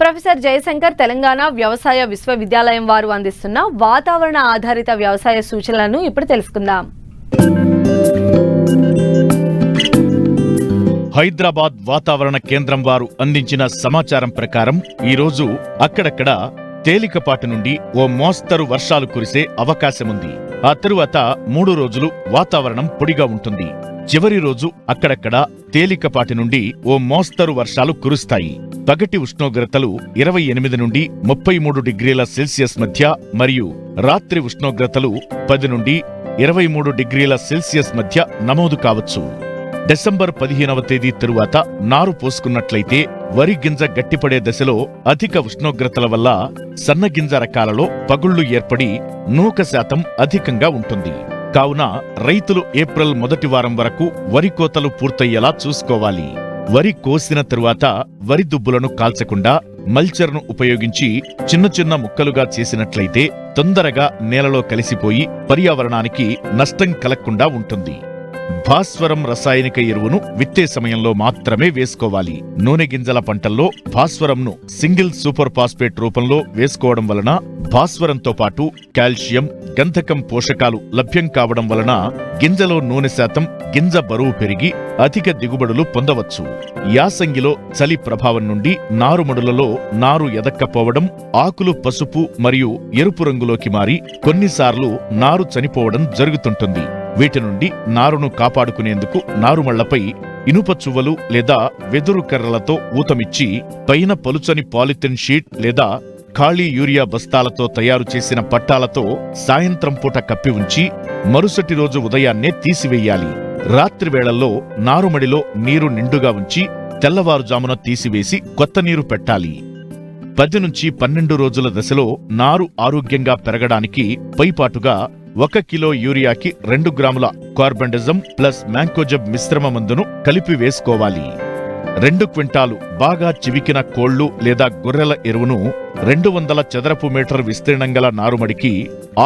Professor Jayashankar Telangana వ్యవసాయ విశ్వవిద్యాలయం వారు అందిస్తున్న వాతావరణ ఆధారిత వ్యవసాయ సూచనలను ఇప్పుడు తెలుసుకుందాం. హైదరాబాద్ వాతావరణ కేంద్రం వారు అందించిన సమాచారం ప్రకారం ఈరోజు అక్కడక్కడ తేలికపాటి నుండి ఓ మోస్తరు వర్షాలు కురిసే అవకాశముంది. ఆ తరువాత 3 రోజులు వాతావరణం పొడిగా ఉంటుంది. చివరి రోజు అక్కడక్కడ తేలికపాటి నుండి ఓ మోస్తరు వర్షాలు కురుస్తాయి. పగటి ఉష్ణోగ్రతలు 28 నుండి 33 డిగ్రీల సెల్సియస్ మధ్య మరియు రాత్రి ఉష్ణోగ్రతలు 10 నుండి 23 డిగ్రీల సెల్సియస్ మధ్య నమోదు కావచ్చు. డిసెంబర్ 15వ తేదీ తరువాత నారు పోసుకున్నట్లయితే వరి గింజ గట్టిపడే దశలో అధిక ఉష్ణోగ్రతల వల్ల సన్నగింజ రకాలలో పగుళ్లు ఏర్పడి నూక శాతం అధికంగా ఉంటుంది. కావున రైతులు ఏప్రిల్ మొదటి వారం వరకు వరి కోతలు పూర్తయ్యేలా చూసుకోవాలి. వరి కోసిన తరువాత వరి దుబ్బులను కాల్చకుండా మల్చర్ను ఉపయోగించి చిన్న చిన్న ముక్కలుగా చేసినట్లయితే తొందరగా నేలలో కలిసిపోయి పర్యావరణానికి నష్టం కలగకుండా ఉంటుంది. భాస్వరం రసాయనిక ఎరువును విత్తే సమయంలో మాత్రమే వేసుకోవాలి. నూనె గింజల పంటల్లో భాస్వరంను సింగిల్ సూపర్ ఫాస్ఫేట్ రూపంలో వేసుకోవడం వలన భాస్వరంతో పాటు కాల్షియం, గంధకం పోషకాలు లభ్యం కావడం వలన గింజలో నూనె శాతం, గింజ బరువు పెరిగి అధిక దిగుబడులు పొందవచ్చు. యాసంగిలో చలి ప్రభావం నుండి నారుమడులలో నారు ఎదక్కపోవడం, ఆకులు పసుపు మరియు ఎరుపు రంగులోకి మారి కొన్నిసార్లు నారు చనిపోవడం జరుగుతుంటుంది. వీటి నుండి నారును కాపాడుకునేందుకు నారుమళ్లపై ఇనుప చువ్వలు లేదా వెదురు కర్రలతో ఊతమిచ్చి పైన పలుచని పాలిథిన్ షీట్ లేదా ఖాళీ యూరియా బస్తాలతో తయారు చేసిన పట్టాలతో సాయంత్రం పూట కప్పి ఉంచి మరుసటి రోజు ఉదయాన్నే తీసివేయాలి. రాత్రి వేళల్లో నారుమడిలో నీరు నిండుగా ఉంచి తెల్లవారుజామున తీసివేసి కొత్త నీరు పెట్టాలి. 10 నుంచి 12 రోజుల దశలో నారు ఆరోగ్యంగా పెరగడానికి పైపాటుగా 1 కిలో యూరియాకి 2 గ్రాముల కార్బండిజం ప్లస్ మ్యాంకోజబ్ మిశ్రమ మందును కలిపి వేసుకోవాలి. 2 క్వింటాలు బాగా చివికిన కోళ్లు లేదా గొర్రెల ఎరువును 200 చదరపు మీటర్ విస్తీర్ణం గల నారుమడికి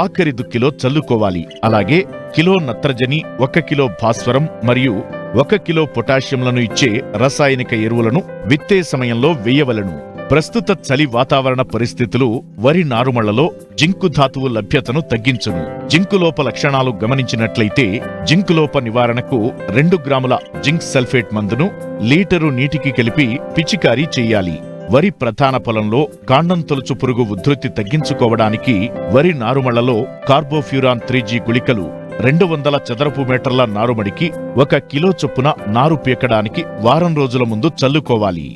ఆఖరి దుక్కిలో చల్లుకోవాలి. అలాగే కిలో నత్రజని, 1 కిలో భాస్వరం మరియు 1 కిలో పొటాషియంలను ఇచ్చే రసాయనిక ఎరువులను విత్తే సమయంలో వేయవలెను. ప్రస్తుత చలి వాతావరణ పరిస్థితులు వరి నారుమళ్లలో జింకు ధాతువు లభ్యతను తగ్గించును. జింకులోప లక్షణాలు గమనించినట్లయితే జింకులోప నివారణకు 2 గ్రాముల జింక్ సల్ఫేట్ మందును లీటరు నీటికి కలిపి పిచికారీ చెయ్యాలి. వరి ప్రధాన పొలంలో కాండం తొలుచు పురుగు ఉధృతి తగ్గించుకోవడానికి వరి నారుమళ్లలో కార్బోఫ్యూరాన్ 3G గుళికలు 200 చదరపు మీటర్ల నారుమడికి 1 కిలో చొప్పున నారు పీకడానికి వారం రోజుల ముందు చల్లుకోవాలి.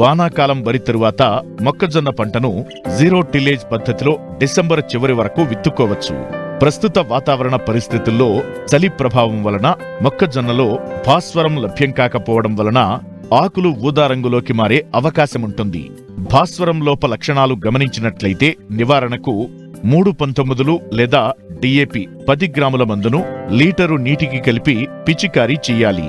వానాకాలం వరి తరువాత మొక్కజొన్న పంటను జీరో టిల్లేజ్ పద్ధతిలో డిసెంబర్ చివరి వరకు విత్తుకోవచ్చు. ప్రస్తుత వాతావరణ పరిస్థితుల్లో చలి ప్రభావం వలన మొక్కజొన్నలో భాస్వరం లభ్యం కాకపోవడం వలన ఆకులు ఊదా రంగులోకి మారే అవకాశముంటుంది. భాస్వరం లోప లక్షణాలు గమనించినట్లయితే నివారణకు 319 లేదా DAP 10 గ్రాముల మందును లీటరు నీటికి కలిపి పిచికారీ చెయ్యాలి.